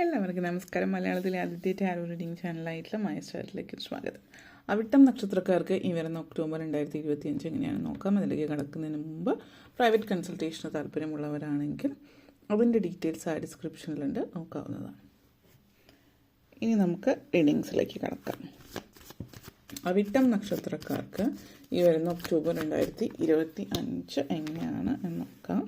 എല്ലാവർക്കും നമസ്കാരം. മലയാളത്തിലെ ആദ്യത്തെ ടാരോ റീഡിംഗ് ചാനലായിട്ടുള്ള മയസ്റ്റാറിലേക്ക് സ്വാഗതം. അവിട്ടം നക്ഷത്രക്കാർക്ക് ഈ വരുന്ന ഒക്ടോബർ 2025 എങ്ങനെയാണ് നോക്കാം. അതിലേക്ക് കടക്കുന്നതിന് മുമ്പ് പ്രൈവറ്റ് കൺസൾട്ടേഷന് താല്പര്യമുള്ളവരാണെങ്കിൽ അതിൻ്റെ ഡീറ്റെയിൽസ് ആ ഡിസ്ക്രിപ്ഷനിലുണ്ട്, നോക്കാവുന്നതാണ്. ഇനി നമുക്ക് റീഡിങ്സിലേക്ക് കടക്കാം. അവിട്ടം നക്ഷത്രക്കാർക്ക് ഈ വരുന്ന ഒക്ടോബർ 2025 എങ്ങനെയാണ് എന്ന് നോക്കാം.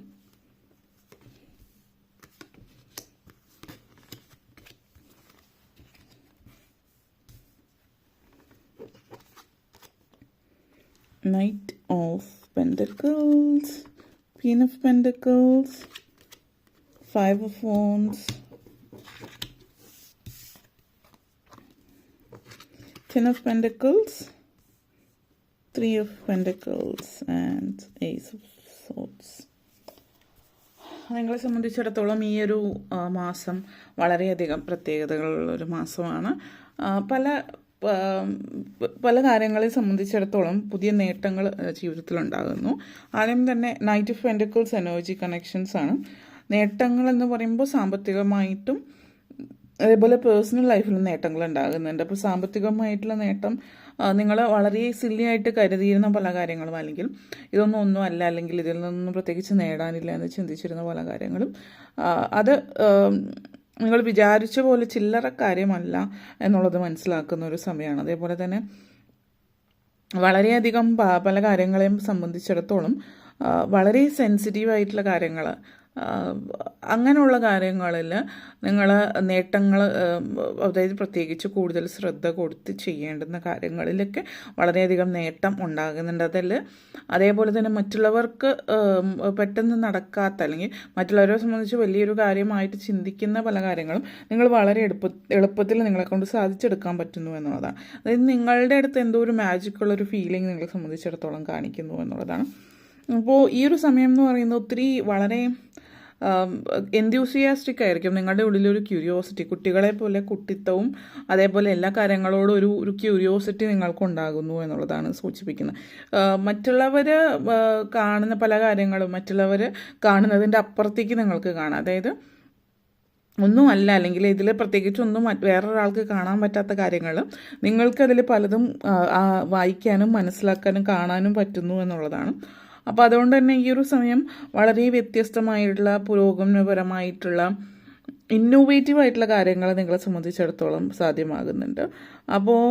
Knight of Pentacles, Queen of Pentacles, Five of Wands, Ten of Pentacles, Three of Pentacles and Ace of Swords. നിങ്ങളെ സംബന്ധിച്ചിടത്തോളം ഈ ഒരു മാസം വളരെയധികം പ്രത്യേകതകളുള്ളൊരു മാസമാണ്. പല കാര്യങ്ങളെ സംബന്ധിച്ചിടത്തോളം പുതിയ നേട്ടങ്ങൾ ജീവിതത്തിലുണ്ടാകുന്നു. ആദ്യം തന്നെ knight of pentacles energy connections ആണ്. നേട്ടങ്ങൾ എന്ന് പറയുമ്പോൾ സാമ്പത്തികമായിട്ടും അതേപോലെ പേഴ്സണൽ ലൈഫിലും നേട്ടങ്ങൾ ഉണ്ടാകുന്നുണ്ട്. അപ്പോൾ സാമ്പത്തികമായിട്ടുള്ള നേട്ടം നിങ്ങൾ വളരെ സില്ലിയായിട്ട് കരുതിയിരുന്ന പല കാര്യങ്ങളും, അല്ലെങ്കിൽ ഒന്നും അല്ല, അല്ലെങ്കിൽ ഇതിൽ നിന്നൊന്നും പ്രത്യേകിച്ച് നേടാനില്ല എന്ന് ചിന്തിച്ചിരുന്ന പല കാര്യങ്ങളും അത് നിങ്ങൾ വിചാരിച്ച പോലെ ചില്ലറ കാര്യമല്ല എന്നുള്ളത് മനസ്സിലാക്കുന്ന ഒരു സമയമാണ്. അതേപോലെ തന്നെ വളരെയധികം പല കാര്യങ്ങളെയും സംബന്ധിച്ചിടത്തോളം വളരെ സെൻസിറ്റീവായിട്ടുള്ള കാര്യങ്ങൾ, അങ്ങനെയുള്ള കാര്യങ്ങളിൽ നിങ്ങൾ നേട്ടങ്ങൾ, അതായത് പ്രത്യേകിച്ച് കൂടുതൽ ശ്രദ്ധ കൊടുത്ത് ചെയ്യേണ്ടുന്ന കാര്യങ്ങളിലൊക്കെ വളരെയധികം നേട്ടം ഉണ്ടാകുന്നുണ്ട്. അതേപോലെ തന്നെ മറ്റുള്ളവർക്ക് പെട്ടെന്ന് നടക്കാത്ത, അല്ലെങ്കിൽ മറ്റുള്ളവരെ സംബന്ധിച്ച് വലിയൊരു കാര്യമായിട്ട് ചിന്തിക്കുന്ന പല കാര്യങ്ങളും നിങ്ങൾ വളരെ എളുപ്പത്തിൽ നിങ്ങളെ കൊണ്ട് സാധിച്ചെടുക്കാൻ പറ്റുന്നു എന്നുള്ളതാണ്. അതായത് നിങ്ങളുടെ അടുത്ത് എന്തോ ഒരു മാജിക്കുള്ളൊരു ഫീലിംഗ് നിങ്ങളെ സംബന്ധിച്ചിടത്തോളം കാണിക്കുന്നു എന്നുള്ളതാണ്. അപ്പോൾ ഈ ഒരു സമയം എന്ന് പറയുന്നത് ഒത്തിരി വളരെ എൻതൂസിയാസ്റ്റിക് ആയിരിക്കും. നിങ്ങളുടെ ഉള്ളിലൊരു ക്യൂരിയോസിറ്റി, കുട്ടികളെ പോലെ കുട്ടിത്തവും അതേപോലെ എല്ലാ കാര്യങ്ങളോടും ഒരു ക്യൂരിയോസിറ്റി നിങ്ങൾക്കുണ്ടാകുന്നു എന്നുള്ളതാണ് സൂചിപ്പിക്കുന്നത്. മറ്റുള്ളവർ കാണുന്ന പല കാര്യങ്ങളും മറ്റുള്ളവർ കാണുന്നതിൻ്റെ അപ്പുറത്തേക്ക് നിങ്ങൾക്ക് കാണാം. അതായത് ഒന്നുമല്ല, അല്ലെങ്കിൽ ഇതിൽ പ്രത്യേകിച്ചൊന്നും വേറൊരാൾക്ക് കാണാൻ പറ്റാത്ത കാര്യങ്ങൾ നിങ്ങൾക്കതിൽ പലതും വായിക്കാനും മനസ്സിലാക്കാനും കാണാനും പറ്റുന്നു എന്നുള്ളതാണ്. അപ്പോൾ അതുകൊണ്ട് തന്നെ ഈ ഒരു സമയം വളരെ വ്യത്യസ്തമായിട്ടുള്ള പുരോഗമനപരമായിട്ടുള്ള ഇന്നോവേറ്റീവ് ആയിട്ടുള്ള കാര്യങ്ങൾ നിങ്ങളെ സംബന്ധിച്ചിടത്തോളം സാധ്യമാകുന്നുണ്ട്. അപ്പോൾ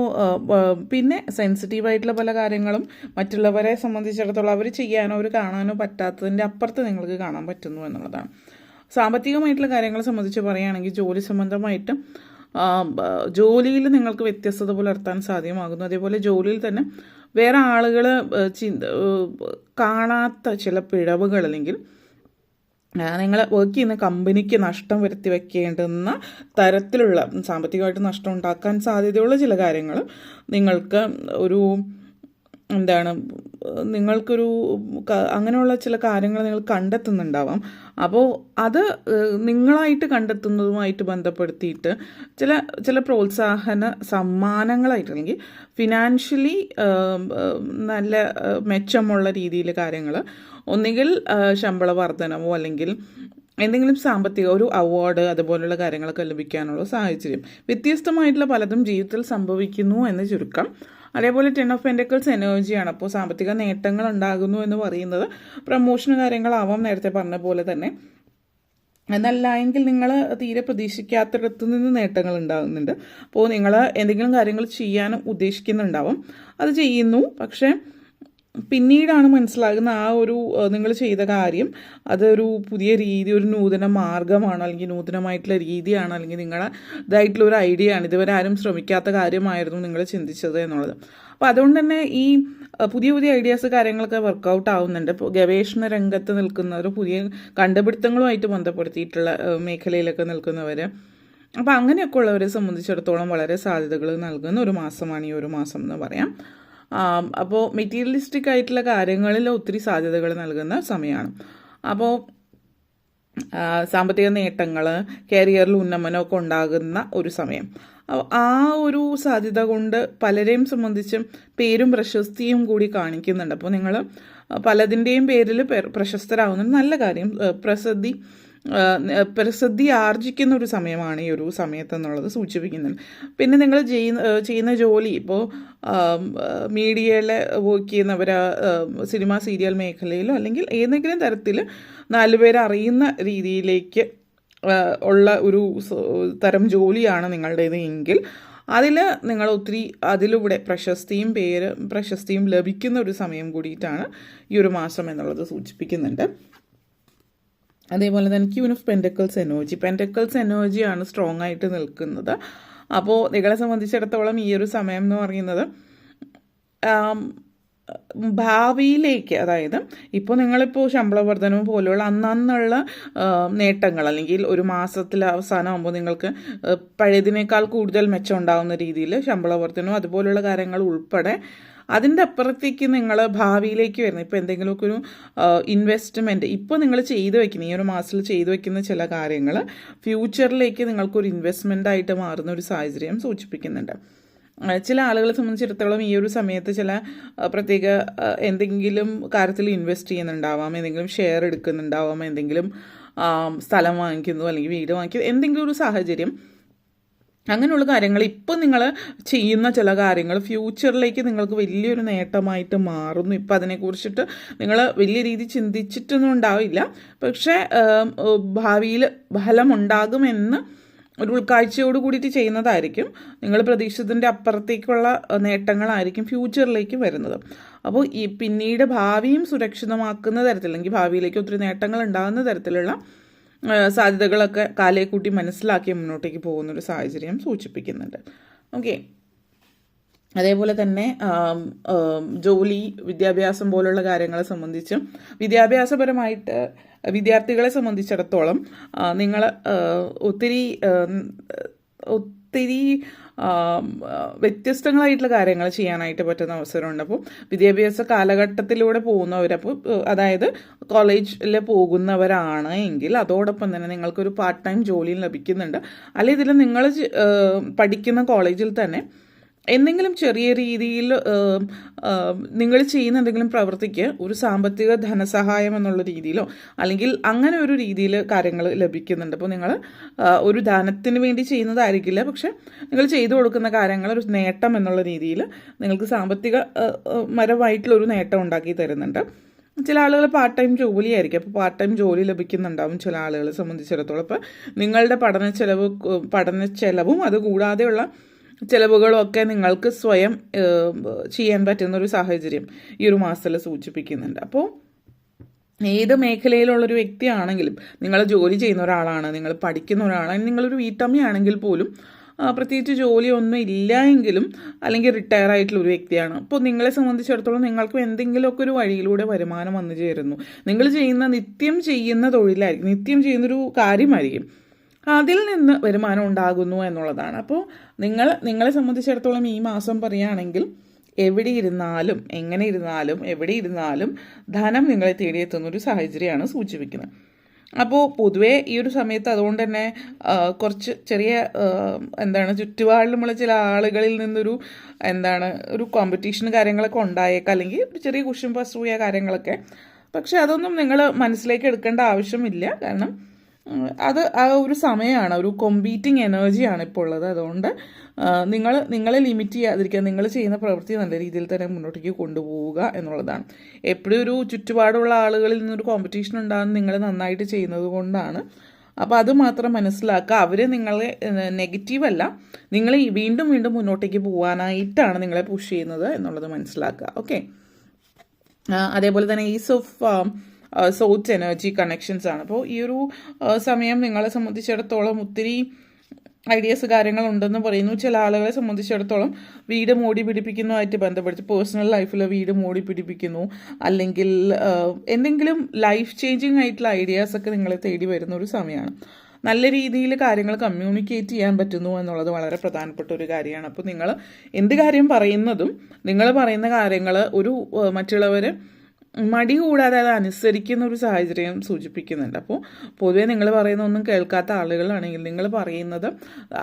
പിന്നെ സെൻസിറ്റീവായിട്ടുള്ള പല കാര്യങ്ങളും മറ്റുള്ളവരെ സംബന്ധിച്ചിടത്തോളം അവർ ചെയ്യാനോ അവർ കാണാനോ പറ്റാത്തതിൻ്റെ അപ്പുറത്ത് നിങ്ങൾക്ക് കാണാൻ പറ്റുന്നു എന്നുള്ളതാണ്. സാമ്പത്തികമായിട്ടുള്ള കാര്യങ്ങളെ സംബന്ധിച്ച് പറയുകയാണെങ്കിൽ ജോലി സംബന്ധമായിട്ട് ജോലിയിൽ നിങ്ങൾക്ക് വ്യത്യസ്തത പുലർത്താൻ സാധ്യമാകുന്നു. അതേപോലെ ജോലിയിൽ തന്നെ വേറെ ആളുകൾ കാണാത്ത ചില പിഴവുകൾ, അല്ലെങ്കിൽ നിങ്ങൾ വർക്ക് ചെയ്യുന്ന കമ്പനിക്ക് നഷ്ടം വരുത്തി വെക്കേണ്ടുന്ന തരത്തിലുള്ള സാമ്പത്തികമായിട്ട് നഷ്ടം ഉണ്ടാക്കാൻ സാധ്യതയുള്ള ചില കാര്യങ്ങൾ നിങ്ങൾക്ക് നിങ്ങൾക്കൊരു അങ്ങനെയുള്ള ചില കാര്യങ്ങൾ നിങ്ങൾ കണ്ടെത്തുന്നുണ്ടാവാം. അപ്പോൾ അത് നിങ്ങളായിട്ട് കണ്ടെത്തുന്നതുമായിട്ട് ബന്ധപ്പെടുത്തിയിട്ട് ചില പ്രോത്സാഹന സമ്മാനങ്ങളായിട്ട്, അല്ലെങ്കിൽ ഫിനാൻഷ്യലി നല്ല മെച്ചമുള്ള രീതിയിൽ കാര്യങ്ങൾ, ഒന്നുകിൽ ശമ്പള വർധനമോ അല്ലെങ്കിൽ എന്തെങ്കിലും സാമ്പത്തിക ഒരു അവാർഡ് അതുപോലുള്ള കാര്യങ്ങളൊക്കെ ലഭിക്കാനുള്ള സാഹചര്യം, വ്യത്യസ്തമായിട്ടുള്ള പലതും ജീവിതത്തിൽ സംഭവിക്കുന്നു എന്ന് ചുരുക്കം. അതേപോലെ 10 ഓഫ് പെൻറ്റക്കിൾസ് എനർജിയാണ്. അപ്പോൾ സാമ്പത്തിക നേട്ടങ്ങൾ ഉണ്ടാകുന്നു എന്ന് പറയുന്നത് പ്രമോഷൻ കാര്യങ്ങളാവാം, നേരത്തെ പറഞ്ഞ പോലെ തന്നെ. എന്നല്ല എങ്കിൽ നിങ്ങൾ തീരെ പ്രതീക്ഷിക്കാത്തിടത്തു നിന്ന് നേട്ടങ്ങൾ ഉണ്ടാകുന്നുണ്ട്. അപ്പോൾ നിങ്ങൾ എന്തെങ്കിലും കാര്യങ്ങൾ ചെയ്യാനും ഉദ്ദേശിക്കുന്നുണ്ടാവും, അത് ചെയ്യുന്നു, പക്ഷേ പിന്നീടാണ് മനസ്സിലാകുന്ന നിങ്ങൾ ചെയ്ത കാര്യം അതൊരു പുതിയ രീതി, ഒരു നൂതന മാർഗമാണ്, അല്ലെങ്കിൽ നൂതനമായിട്ടുള്ള രീതിയാണ്, അല്ലെങ്കിൽ ഇതായിട്ടുള്ള ഒരു ഐഡിയ ആണ്, ഇതുവരെ ആരും ശ്രമിക്കാത്ത കാര്യമായിരുന്നു നിങ്ങൾ ചിന്തിച്ചത് എന്നുള്ളത്. അപ്പോൾ അതുകൊണ്ട് തന്നെ ഈ പുതിയ ഐഡിയാസ് കാര്യങ്ങളൊക്കെ വർക്കൗട്ട് ആവുന്നുണ്ട്. ഇപ്പോൾ ഗവേഷണ രംഗത്ത് നിൽക്കുന്നവർ, പുതിയ കണ്ടുപിടുത്തങ്ങളുമായിട്ട് ബന്ധപ്പെടുത്തിയിട്ടുള്ള മേഖലയിലൊക്കെ നിൽക്കുന്നവർ, അപ്പോൾ അങ്ങനെയൊക്കെ ഉള്ളവരെ സംബന്ധിച്ചിടത്തോളം വളരെ സാധ്യതകൾ നൽകുന്ന ഒരു മാസമാണ് ഈ ഒരു മാസം എന്ന് പറയാം. അപ്പോൾ മെറ്റീരിയലിസ്റ്റിക് ആയിട്ടുള്ള കാര്യങ്ങളിൽ ഒത്തിരി സാധ്യതകൾ നൽകുന്ന സമയമാണ്. അപ്പോൾ സാമ്പത്തിക നേട്ടങ്ങൾ, കരിയറിൽ ഉന്നമനമൊക്കെ ഉണ്ടാകുന്ന ഒരു സമയം. ആ ഒരു സാധ്യത കൊണ്ട് പലരെയും സംബന്ധിച്ചും പേരും പ്രശസ്തിയും കൂടി കാണിക്കുന്നുണ്ട്. അപ്പോൾ നിങ്ങൾ പലതിൻ്റെയും പേരിൽ പ്രശസ്തരാകുന്നത് നല്ല കാര്യം. പ്രസിദ്ധി പ്രസിദ്ധി ആർജിക്കുന്ന ഒരു സമയമാണ് ഈ ഒരു സമയത്ത് എന്നുള്ളത് സൂചിപ്പിക്കുന്നുണ്ട്. പിന്നെ നിങ്ങൾ ചെയ്യുന്ന ജോലി ഇപ്പോൾ മീഡിയയിൽ വർക്ക് ചെയ്യുന്നവർ, സിനിമ സീരിയൽ മേഖലയിലോ അല്ലെങ്കിൽ ഏതെങ്കിലും തരത്തിൽ 4 പേര് അറിയുന്ന രീതിയിലേക്ക് ഉള്ള ഒരു തരം ജോലിയാണ് നിങ്ങളുടേത് എങ്കിൽ അതിൽ നിങ്ങൾ ഒത്തിരി അതിലൂടെ പ്രശസ്തിയും ലഭിക്കുന്ന ഒരു സമയം കൂടിയിട്ടാണ് ഈ ഒരു മാസം എന്നുള്ളത് സൂചിപ്പിക്കുന്നുണ്ട്. അതേപോലെ തന്നെ ക്യൂൻ ഓഫ് പെൻറ്റക്കിൾസ് എനർജിയാണ് സ്ട്രോങ് ആയിട്ട് നിൽക്കുന്നത്. അപ്പോൾ നിങ്ങളെ സംബന്ധിച്ചിടത്തോളം ഈ ഒരു സമയം എന്ന് പറയുന്നത് ഭാവിയിലേക്ക്, അതായത് ഇപ്പോൾ നിങ്ങളിപ്പോൾ ശമ്പള വർധനവും പോലെയുള്ള അന്നുള്ള നേട്ടങ്ങൾ, അല്ലെങ്കിൽ ഒരു മാസത്തിലെ അവസാനമാകുമ്പോൾ നിങ്ങൾക്ക് പഴയതിനേക്കാൾ കൂടുതൽ മെച്ചം ഉണ്ടാകുന്ന രീതിയിൽ ശമ്പള വർധനവും അതുപോലുള്ള കാര്യങ്ങൾ ഉൾപ്പെടെ അതിൻ്റെ അപ്പുറത്തേക്ക് നിങ്ങൾ ഭാവിയിലേക്ക് വരുന്നത്, ഇപ്പോൾ എന്തെങ്കിലുമൊക്കെ ഒരു ഇൻവെസ്റ്റ്മെൻറ്റ് ഇപ്പോൾ നിങ്ങൾ ചെയ്തു വെക്കുന്ന ഈ ഒരു മാസത്തിൽ ചെയ്തു വെക്കുന്ന ചില കാര്യങ്ങൾ ഫ്യൂച്ചറിലേക്ക് നിങ്ങൾക്കൊരു ഇൻവെസ്റ്റ്മെൻ്റ് ആയിട്ട് മാറുന്ന ഒരു സാഹചര്യം സൂചിപ്പിക്കുന്നുണ്ട്. ചില ആളുകളെ സംബന്ധിച്ചിടത്തോളം ഈ ഒരു സമയത്ത് ചില പ്രത്യേക എന്തെങ്കിലും കാര്യത്തിൽ ഇൻവെസ്റ്റ് ചെയ്യുന്നുണ്ടാവാം, എന്തെങ്കിലും ഷെയർ എടുക്കുന്നുണ്ടാവാം, എന്തെങ്കിലും സ്ഥലം വാങ്ങിക്കുന്നു അല്ലെങ്കിൽ വീട് വാങ്ങിക്കുന്നു, എന്തെങ്കിലും ഒരു സാഹചര്യം, അങ്ങനെയുള്ള കാര്യങ്ങൾ ഇപ്പോൾ നിങ്ങൾ ചെയ്യുന്ന ചില കാര്യങ്ങൾ ഫ്യൂച്ചറിലേക്ക് നിങ്ങൾക്ക് വലിയൊരു നേട്ടമായിട്ട് മാറുന്നു. ഇപ്പം അതിനെക്കുറിച്ചിട്ട് നിങ്ങൾ വലിയ രീതിയിൽ ചിന്തിച്ചിട്ടൊന്നും ഉണ്ടാവില്ല, പക്ഷേ ഭാവിയിൽ ഫലമുണ്ടാകുമെന്ന് ഒരു ഉൾക്കാഴ്ചയോട് കൂടിയിട്ട് ചെയ്യുന്നതായിരിക്കും. നിങ്ങൾ പ്രതീക്ഷിച്ചതിൻ്റെ അപ്പുറത്തേക്കുള്ള നേട്ടങ്ങളായിരിക്കും ഫ്യൂച്ചറിലേക്ക് വരുന്നത്. അപ്പോൾ ഈ പിന്നീട് ഭാവിയും സുരക്ഷിതമാക്കുന്ന തരത്തിൽ, അല്ലെങ്കിൽ ഭാവിയിലേക്ക് ഒത്തിരി നേട്ടങ്ങൾ ഉണ്ടാകുന്ന തരത്തിലുള്ള സാധ്യതകളൊക്കെ കാലയെ കൂട്ടി മനസ്സിലാക്കി മുന്നോട്ടേക്ക് പോകുന്നൊരു സാഹചര്യം സൂചിപ്പിക്കുന്നുണ്ട്. ഓക്കെ, അതേപോലെ തന്നെ ജോലി, വിദ്യാഭ്യാസം പോലുള്ള കാര്യങ്ങളെ സംബന്ധിച്ചും വിദ്യാഭ്യാസപരമായിട്ട് വിദ്യാർത്ഥികളെ സംബന്ധിച്ചിടത്തോളം നിങ്ങൾ ഒത്തിരി വ്യത്യസ്തങ്ങളായിട്ടുള്ള കാര്യങ്ങൾ ചെയ്യാനായിട്ട് പറ്റുന്ന അവസരമുണ്ട്. അപ്പോൾ വിദ്യാഭ്യാസ കാലഘട്ടത്തിലൂടെ പോകുന്നവരപ്പോൾ, അതായത് കോളേജിൽ പോകുന്നവരാണ് എങ്കിൽ അതോടൊപ്പം തന്നെ നിങ്ങൾക്കൊരു പാർട്ട് ടൈം ജോലിയും ലഭിക്കുന്നുണ്ട്. അല്ലെങ്കിൽ ഇതിൽ നിങ്ങൾ പഠിക്കുന്ന കോളേജിൽ തന്നെ എന്തെങ്കിലും ചെറിയ രീതിയിൽ നിങ്ങൾ ചെയ്യുന്ന എന്തെങ്കിലും പ്രവൃത്തിക്ക് ഒരു സാമ്പത്തിക ധനസഹായം എന്നുള്ള രീതിയിലോ അല്ലെങ്കിൽ അങ്ങനെ ഒരു രീതിയിൽ കാര്യങ്ങൾ ലഭിക്കുന്നുണ്ട്. അപ്പോൾ നിങ്ങൾ ഒരു ധനത്തിന് വേണ്ടി ചെയ്യുന്നതായിരിക്കില്ല, പക്ഷെ നിങ്ങൾ ചെയ്തു കൊടുക്കുന്ന കാര്യങ്ങൾ ഒരു നേട്ടം എന്നുള്ള രീതിയിൽ നിങ്ങൾക്ക് സാമ്പത്തികപരമായിട്ടുള്ളൊരു നേട്ടം ഉണ്ടാക്കി തരുന്നുണ്ട്. ചില ആളുകൾ പാർട്ട് ടൈം ജോലി ആയിരിക്കും, അപ്പോൾ പാർട്ട് ടൈം ജോലി ലഭിക്കുന്നുണ്ടാവും ചില ആളുകളെ സംബന്ധിച്ചിടത്തോളം. അപ്പോൾ നിങ്ങളുടെ പഠനച്ചെലവും അതുകൂടാതെയുള്ള ചിലവുകളും ഒക്കെ നിങ്ങൾക്ക് സ്വയം ചെയ്യാൻ പറ്റുന്നൊരു സാഹചര്യം ഈ ഒരു മാസത്തിൽ സൂചിപ്പിക്കുന്നുണ്ട്. അപ്പോൾ ഏത് മേഖലയിലുള്ളൊരു വ്യക്തിയാണെങ്കിലും, നിങ്ങൾ ജോലി ചെയ്യുന്ന ഒരാളാണ്, നിങ്ങൾ പഠിക്കുന്ന ഒരാളാണ്, നിങ്ങളൊരു വീട്ടമ്മയാണെങ്കിൽ പോലും പ്രത്യേകിച്ച് ജോലിയൊന്നും ഇല്ല എങ്കിലും അല്ലെങ്കിൽ റിട്ടയർ ആയിട്ടുള്ള ഒരു വ്യക്തിയാണ്, അപ്പോൾ നിങ്ങളെ സംബന്ധിച്ചിടത്തോളം നിങ്ങൾക്ക് എന്തെങ്കിലുമൊക്കെ ഒരു വഴിയിലൂടെ വരുമാനം വന്നു ചേരുന്നു. നിങ്ങൾ നിത്യം ചെയ്യുന്ന തൊഴിലായിരിക്കും, നിത്യം ചെയ്യുന്നൊരു കാര്യമായിരിക്കും, അതിൽ നിന്ന് വരുമാനം ഉണ്ടാകുന്നു എന്നുള്ളതാണ്. അപ്പോൾ നിങ്ങളെ സംബന്ധിച്ചിടത്തോളം ഈ മാസം പറയുകയാണെങ്കിൽ എവിടെ ഇരുന്നാലും എവിടെ ഇരുന്നാലും ധനം നിങ്ങളെ തേടിയെത്തുന്നൊരു സാഹചര്യമാണ് സൂചിപ്പിക്കുന്നത്. അപ്പോൾ പൊതുവേ ഈ ഒരു സമയത്ത് അതുകൊണ്ട് തന്നെ കുറച്ച് ചെറിയ ചുറ്റുപാടിലുമുള്ള ചില ആളുകളിൽ നിന്നൊരു ഒരു കോമ്പറ്റീഷൻ കാര്യങ്ങളൊക്കെ ഉണ്ടായേക്കാം, അല്ലെങ്കിൽ ഒരു ചെറിയ കുശുമ്പ് അസൂയ കാര്യങ്ങളൊക്കെ. പക്ഷെ അതൊന്നും നിങ്ങൾ മനസ്സിലേക്ക് എടുക്കേണ്ട ആവശ്യമില്ല, കാരണം അത് ആ ഒരു സമയമാണ്, ഒരു കോമ്പീറ്റിംഗ് എനർജിയാണ് ഇപ്പോൾ ഉള്ളത്. അതുകൊണ്ട് നിങ്ങളെ ലിമിറ്റ് ചെയ്യാതിരിക്കുക, നിങ്ങൾ ചെയ്യുന്ന പ്രവൃത്തി നല്ല രീതിയിൽ തന്നെ മുന്നോട്ടേക്ക് കൊണ്ടുപോവുക എന്നുള്ളതാണ്. എപ്പോഴും ഒരു ചുറ്റുപാടുള്ള ആളുകളിൽ നിന്നൊരു കോമ്പറ്റീഷൻ ഉണ്ടാകുന്ന നിങ്ങൾ നന്നായിട്ട് ചെയ്യുന്നത് കൊണ്ടാണ്. അപ്പോൾ അത് മാത്രം മനസ്സിലാക്കുക, അവർ നിങ്ങളെ നെഗറ്റീവല്ല, നിങ്ങളെ വീണ്ടും മുന്നോട്ടേക്ക് പോകാനായിട്ടാണ് നിങ്ങളെ പുഷ് ചെയ്യുന്നത് എന്നുള്ളത് മനസ്സിലാക്കുക. ഓക്കെ, അതേപോലെ തന്നെ is of south energy connections ആണ്. അപ്പോൾ ഈ ഒരു സമയം നിങ്ങളെ സംബന്ധിച്ചിടത്തോളം ഒത്തിരി ഐഡിയാസ് കാര്യങ്ങളുണ്ടെന്ന് പറയുന്നു. ചില ആളുകളെ സംബന്ധിച്ചിടത്തോളം വീട് മോടി പിടിപ്പിക്കുന്നതുമായിട്ട് ബന്ധപ്പെട്ട് പേഴ്സണൽ ലൈഫിൽ വീട് മോടി പിടിപ്പിക്കുന്നു, അല്ലെങ്കിൽ എന്തെങ്കിലും ലൈഫ് ചേഞ്ചിങ് ആയിട്ടുള്ള ഐഡിയാസൊക്കെ നിങ്ങളെ തേടി വരുന്ന ഒരു സമയമാണ്. നല്ല രീതിയിൽ കാര്യങ്ങൾ കമ്മ്യൂണിക്കേറ്റ് ചെയ്യാൻ പറ്റുന്നു എന്നുള്ളത് വളരെ പ്രധാനപ്പെട്ട ഒരു കാര്യമാണ്. അപ്പോൾ നിങ്ങൾ എന്ത് കാര്യം പറയുന്നതും, നിങ്ങൾ പറയുന്ന കാര്യങ്ങൾ ഒരു മറ്റുള്ളവർ മടി കൂടാതെ അത് അനുസരിക്കുന്ന ഒരു സാഹചര്യം സൂചിപ്പിക്കുന്നുണ്ട്. അപ്പോൾ പൊതുവെ നിങ്ങൾ പറയുന്ന ഒന്നും കേൾക്കാത്ത ആളുകളാണെങ്കിൽ നിങ്ങൾ പറയുന്നത്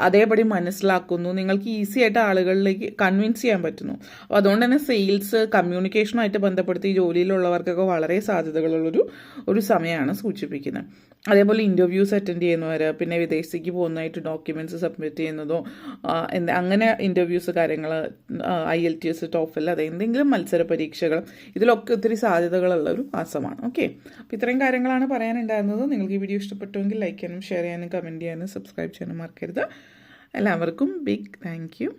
അതേപടി മനസ്സിലാക്കുന്നു, നിങ്ങൾക്ക് ഈസി ആയിട്ട് ആളുകളിലേക്ക് കൺവിൻസ് ചെയ്യാൻ പറ്റുന്നു. അപ്പോൾ അതുകൊണ്ട് തന്നെ സെയിൽസ് കമ്മ്യൂണിക്കേഷനുമായിട്ട് ബന്ധപ്പെടുത്തി ജോലിയിലുള്ളവർക്കൊക്കെ വളരെ സാധ്യതകളുള്ളൊരു സമയമാണ് സൂചിപ്പിക്കുന്നത്. അതേപോലെ ഇൻ്റർവ്യൂസ് അറ്റൻഡ് ചെയ്യുന്നവർ, പിന്നെ വിദേശത്തേക്ക് പോകുന്നതായിട്ട് ഡോക്യുമെൻറ്റ്സ് സബ്മിറ്റ് ചെയ്യുന്നതോ അങ്ങനെ ഇൻ്റർവ്യൂസ് കാര്യങ്ങൾ, IELTS, TOEFL, അത് എന്തെങ്കിലും മത്സര പരീക്ഷകൾ, ഇതിലൊക്കെ ഒത്തിരി സാധ്യതകളുള്ള ഒരു മാസമാണ്. ഓക്കെ, അപ്പോൾ ഇത്രയും കാര്യങ്ങളാണ് പറയാനുണ്ടായിരുന്നത്. നിങ്ങൾക്ക് ഈ വീഡിയോ ഇഷ്ടപ്പെട്ടുവെങ്കിൽ ലൈക്ക് ചെയ്യാനും ഷെയർ ചെയ്യാനും കമൻറ്റ് ചെയ്യാനും സബ്സ്ക്രൈബ് ചെയ്യാനും മറക്കരുത്. എല്ലാവർക്കും ബിഗ് താങ്ക് യു.